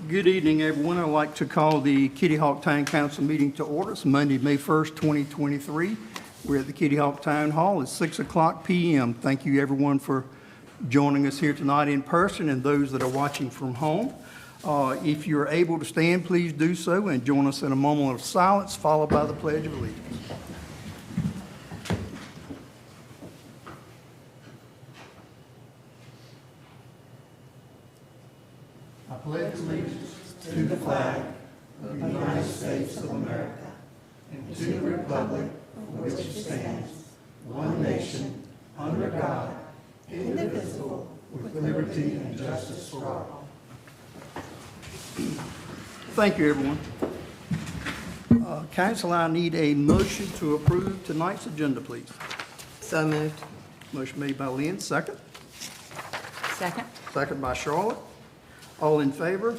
Good evening, everyone. I'd like to call the Kitty Hawk Town Council meeting to order. It's Monday, May 1st, 2023. We're at the Kitty Hawk Town Hall. It's 6 o'clock p.m. Thank you, everyone, for joining us here tonight in person and those that are watching from home. If you're able to stand, please do so and join us in a moment of silence, followed by the Pledge of Allegiance. I pledge allegiance to the flag of the United States of America and to the republic for which it stands, one nation, under God, indivisible, with liberty and justice for all. Thank you, everyone. Council, I need a motion to approve tonight's agenda, please. So moved. Motion made by Lynn, second. Second. Second by Charlotte. All in favor?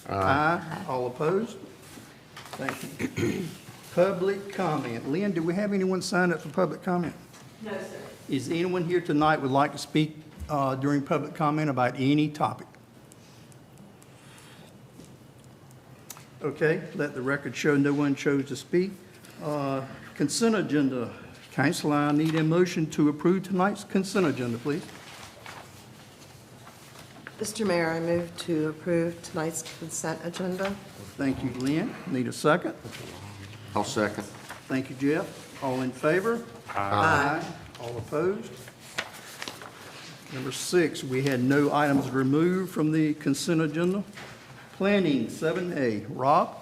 Aye. All opposed? Thank you. Public comment. Lynn, do we have anyone signed up for public comment? No, sir. Is anyone here tonight would like to speak during public comment about any topic? Okay, let the record show no one chose to speak. Consent agenda. Council, I need a motion to approve tonight's consent agenda, please. Mr. Mayor, I move to approve tonight's consent agenda. Thank you, Lynn. Need a second? I'll second. Thank you, Jeff. All in favor? Aye. All opposed? Number 6, we had no items removed from the consent agenda. Planning, 7A. Rob?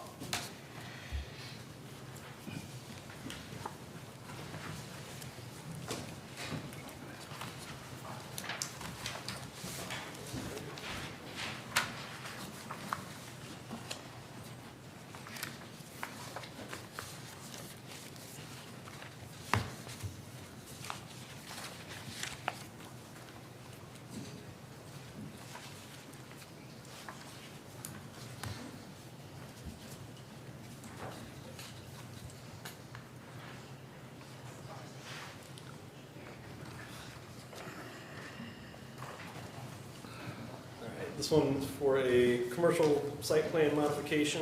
This one's for a commercial site plan modification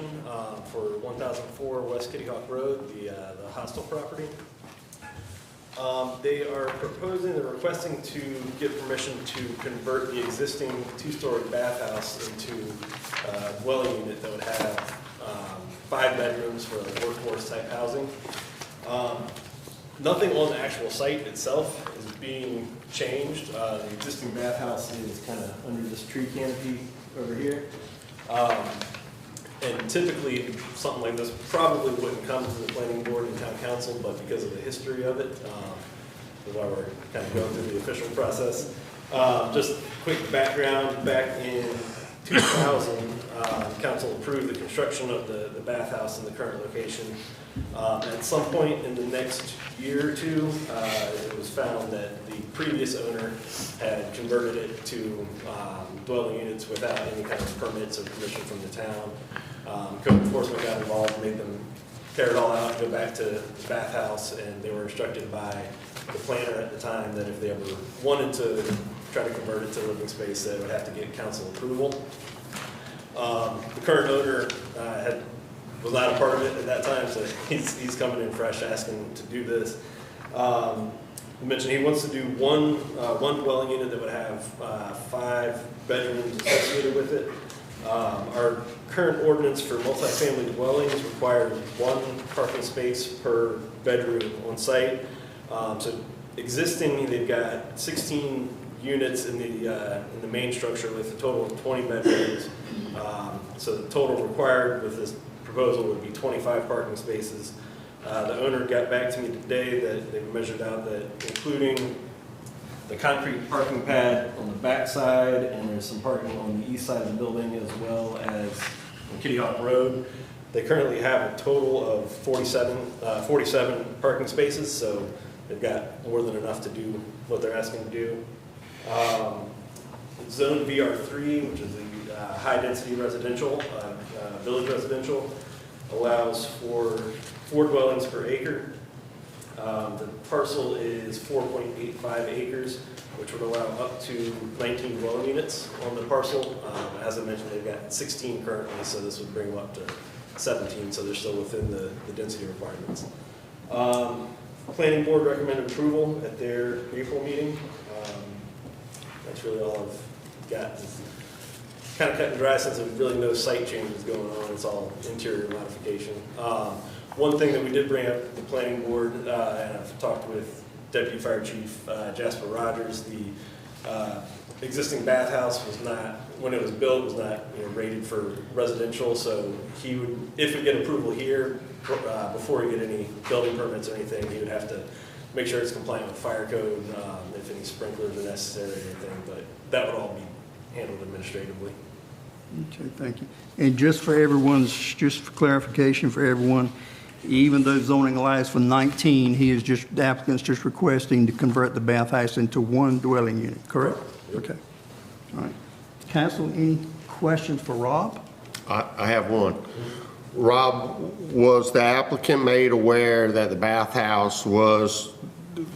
for 1004 West Kitty Hawk Road, the hostel property. They are requesting to get permission to convert the existing two-story bathhouse into a dwelling unit that would have 5 bedrooms for workforce type housing. Nothing on the actual site itself is being changed. The existing bathhouse is kind of under this tree canopy over here. And typically, something like this probably wouldn't come to the planning board and town council, but because of the history of it, that's why we're kind of going through the official process. Just quick background, back in 2000, council approved the construction of the bathhouse in the current location. At some point in the next year or two, it was found that the previous owner had converted it to dwelling units without any kind of permits or permission from the town. Code enforcement got involved, made them tear it all out, go back to the bathhouse, and they were instructed by the planner at the time that if they ever wanted to try to convert it to living space, they would have to get council approval. The current owner was not a part of it at that time, so he's coming in fresh asking to do this. He mentioned he wants to do one dwelling unit that would have 5 bedrooms associated with it. Our current ordinance for multifamily dwellings requires 1 parking space per bedroom on site. So existing, they've got 16 units in the main structure with a total of 20 bedrooms. So the total required with this proposal would be 25 parking spaces. The owner got back to me today that they've measured out that including the concrete parking pad on the back side, and there's some parking on the east side of the building as well as on Kitty Hawk Road, they currently have a total of 47 parking spaces, so they've got more than enough to do what they're asking to do. Zone VR3, which is a high-density residential, village residential, allows for 4 dwellings per acre. The parcel is 4.85 acres, which would allow up to 19 dwelling units on the parcel. As I mentioned, they've got 16 currently, so this would bring them up to 17, so they're still within the density requirements. Planning board recommended approval at their April meeting. That's really all I've got. It's kind of cut and dry since there's really no site changes going on. It's all interior modification. One thing that we did bring up at the planning board, and I've talked with Deputy Fire Chief Jasper Rogers, the existing bathhouse was not, when it was built, was not rated for residential, so he would, if we get approval here, before we get any building permits or anything, he would have to make sure it's compliant with fire code, if any sprinklers are necessary or anything, but that would all be handled administratively. Okay, thank you. And just for everyone's, just for clarification for everyone, even though zoning allows for 19, the applicant's just requesting to convert the bathhouse into one dwelling unit, correct? Okay. All right. Council, any questions for Rob? I have one. Rob, was the applicant made aware that the bathhouse was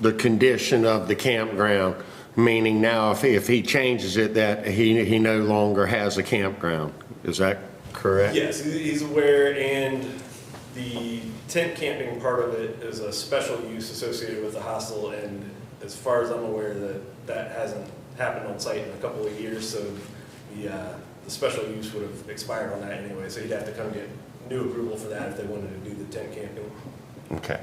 the condition of the campground? Meaning now if he changes it, that he no longer has a campground. Is that correct? Yes, he's aware, and the tent camping part of it is a special use associated with the hostel, and as far as I'm aware, that hasn't happened on site in a couple of years, so the special use would have expired on that anyway, so he'd have to come get new approval for that if they wanted to do the tent camping. Okay.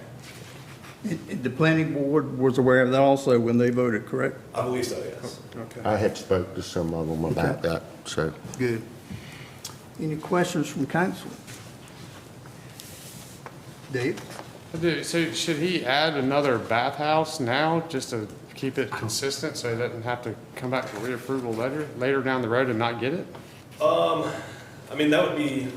The planning board was aware of that also when they voted, correct? I believe so, yes. Okay. I had spoke to some of them about that, so. Good. Any questions from council? Dave? So should he add another bathhouse now, just to keep it consistent, so he doesn't have to come back for reapproval later down the road and not get it? I mean, that would be,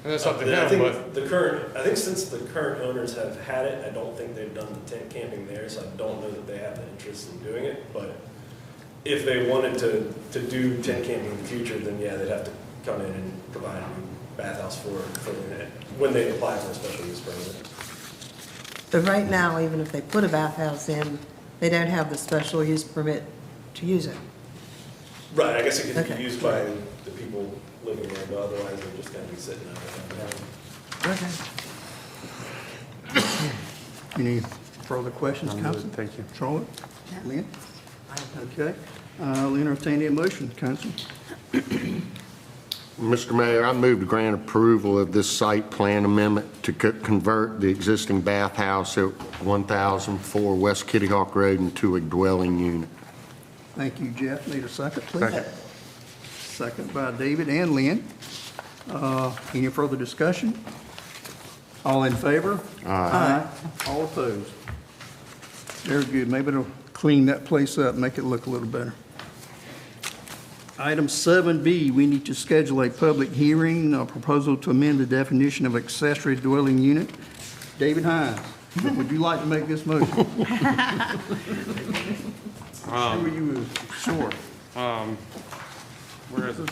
That's up to I him, think but I think since the current owners have had it, I don't think they've done the tent camping there, so I don't know that they have the interest in doing it, but if they wanted to do tent camping in the future, then yeah, they'd have to come in and provide a new bathhouse for when they apply for a special use permit. But right now, even if they put a bathhouse in, they don't have the special use permit to use it. Right, I guess it could be Okay. used by the people living there, but otherwise they're just gonna be sitting out there. Okay. Any further questions, I'm council? good, thank you. Charlotte? Lynn? Okay. I'll entertain a motion, council. Mr. Mayor, I move to grant approval of this site plan amendment to convert the existing bathhouse at 1004 West Kitty Hawk Road into a dwelling unit. Thank you, Jeff. Need a second, please? Second. Second by David and Lynn. Any further discussion? All in favor? Aye. All opposed? Very good. Maybe it'll clean that place up, make it look a little better. Item 7B, we need to schedule a public hearing, a proposal to amend the definition of accessory dwelling unit. David Hines, would you like to make this motion? Who are you with? Sure. Where is it?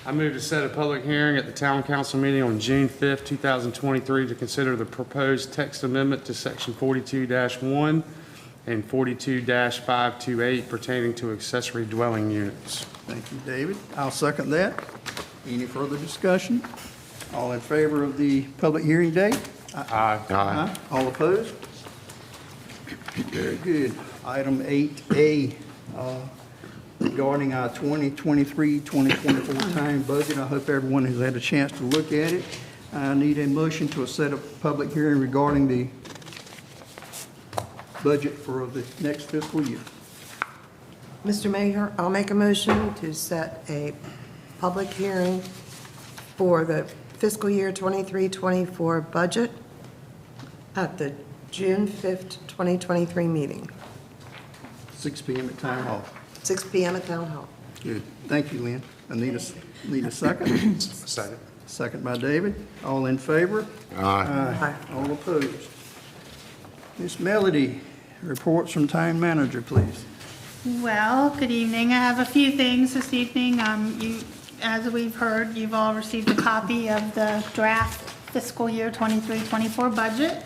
I move to set a public hearing at the town council meeting on June 5th, 2023 to consider the proposed text amendment to section 42-1 and 42-528 pertaining to accessory dwelling units. Thank you, David. I'll second that. Any further discussion? All in favor of the public hearing date? Aye. All opposed? Very good. Item 8A, regarding our 2023-2024 time budget. I hope everyone has had a chance to look at it. I need a motion to set a public hearing regarding the budget for the next fiscal year. Mr. Mayor, I'll make a motion to set a public hearing for the fiscal year 23-24 budget at the June 5th, 2023 meeting, 6 p.m. at Town Hall. 6 p.m. at Town Hall. Good. Thank you, Lynn. I need a second. Second. Second by David. All in favor? Aye. All opposed? Miss Melody, reports from town manager, please. Well, good evening. I have a few things this evening. As we've heard, you've all received a copy of the draft fiscal year 23-24 budget.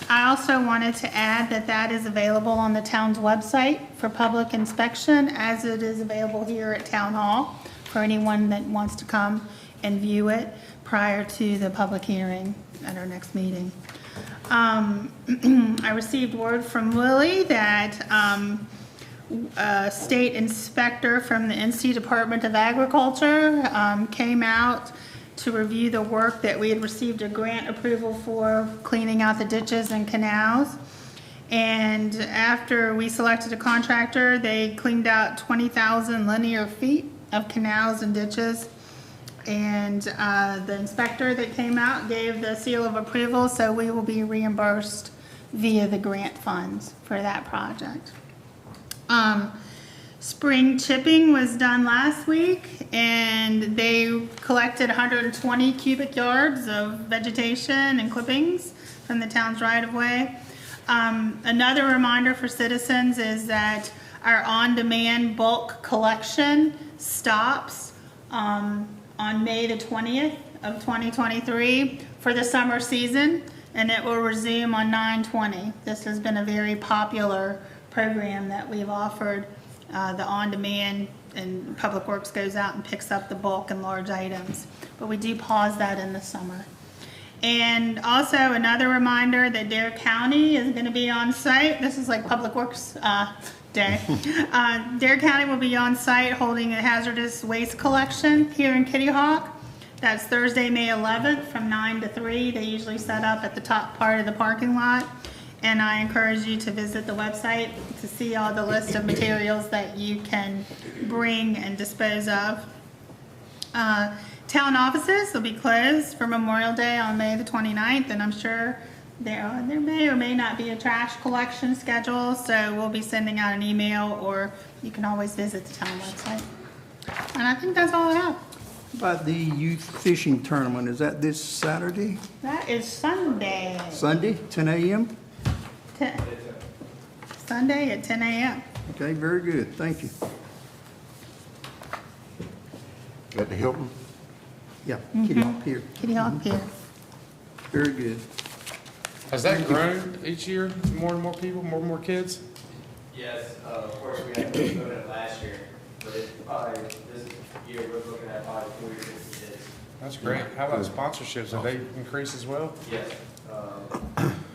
I also wanted to add that that is available on the town's website for public inspection, as it is available here at Town Hall for anyone that wants to come and view it prior to the public hearing at our next meeting. I received word from Willie that a state inspector from the NC Department of Agriculture came out to review the work that we had received a grant approval for cleaning out the ditches and canals. And after we selected a contractor, they cleaned out 20,000 linear feet of canals and ditches. And the inspector that came out gave the seal of approval, so we will be reimbursed via the grant funds for that project. Spring chipping was done last week, and they collected 120 cubic yards of vegetation and clippings from the town's right-of-way. Another reminder for citizens is that our on-demand bulk collection stops on May the 20th of 2023 for the summer season, and it will resume on 9/20. This has been a very popular program that we've offered. The on-demand, and Public Works goes out and picks up the bulk and large items, but we do pause that in the summer. And also another reminder that Dare County is going to be on site. This is like Public Works Day. Dare County will be on site holding a hazardous waste collection here in Kitty Hawk. That's Thursday, May 11th from 9 to 3. They usually set up at the top part of the parking lot. And I encourage you to visit the website to see all the list of materials that you can bring and dispose of. Town offices will be closed for Memorial Day on May the 29th, and I'm sure there may or may not be a trash collection schedule, so we'll be sending out an email, or you can always visit the town website. And I think that's all I have. About the youth fishing tournament, is that this Saturday? That is Sunday. Sunday, 10 a.m.? Sunday at 10 a.m. Okay, very good, thank you. At the Hilton? Yeah, Kitty Hawk Pier, Kitty Hawk Pier. very good. Has that grown each year? More and more people, more and more kids? Yes, of course, we had to vote it last year, but it's probably, this year, we're looking at probably 40-50 kids. That's great. How about sponsorships? Have they increased as well? Yes,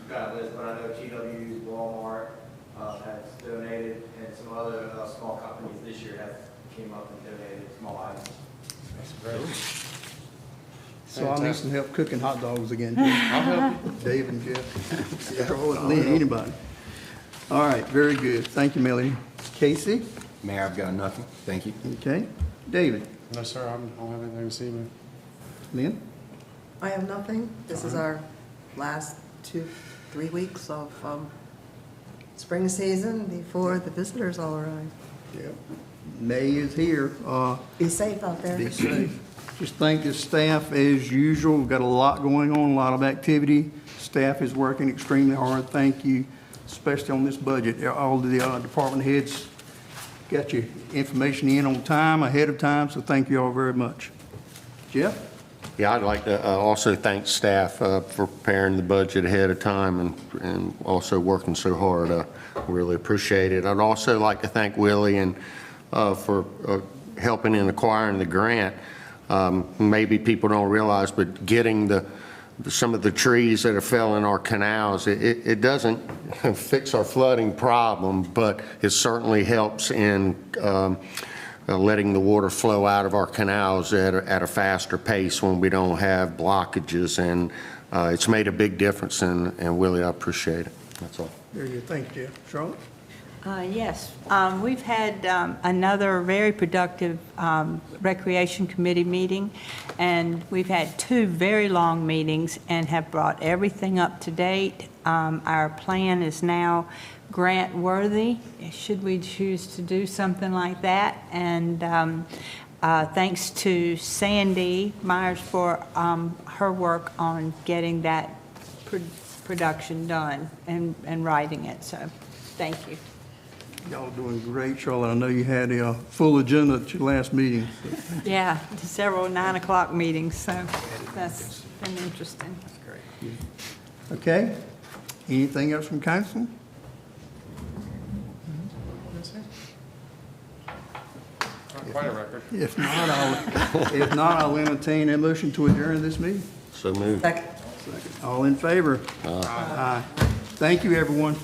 got a list, but I know TW, Walmart, has donated, and some other, small companies this year have came up and donated small items. That's great. So I'll need some help cooking hot dogs again, I'll help you. Dave and Jeff. Anybody. All right, very good, thank you, Melanie. Casey? Mayor, I've got nothing. Thank you. Okay, David? No, sir, I don't have anything this evening. Lynn? I have nothing. This is our last 2-3 weeks of spring season before the visitors all arrive. Yeah. May is here. Be safe out there. Be safe. Just thank the staff as usual. We've got a lot going on, a lot of activity. Staff is working extremely hard. Thank you, especially on this budget. All the department heads got your information in on time, ahead of time, so thank you all very much. Jeff? Yeah, I'd like to also thank staff for preparing the budget ahead of time and also working so hard. I really appreciate it. I'd also like to thank Willie and for helping in acquiring the grant. Maybe people don't realize, but getting some of the trees that have fell in our canals, it doesn't fix our flooding problem, but it certainly helps in letting the water flow out of our canals at a faster pace when we don't have blockages, and it's made a big difference, and Willie, I appreciate it. That's all. Very good. Thank you, Jeff. Charlotte? Yes, we've had another very productive Recreation Committee meeting, and we've had 2 very long meetings and have brought everything up to date. Our plan is now grant-worthy, should we choose to do something like that. And thanks to Sandy Myers for her work on getting that production done and writing it, so thank you. Y'all doing great, Charlotte. I know you had a full agenda at your last meeting. Yeah, several 9 o'clock meetings, so that's been interesting. Okay? Anything else from council? Not quite a record. If not, I'll entertain a motion to adjourn this meeting. So moved. Second. All in favor? Aye. Thank you, everyone.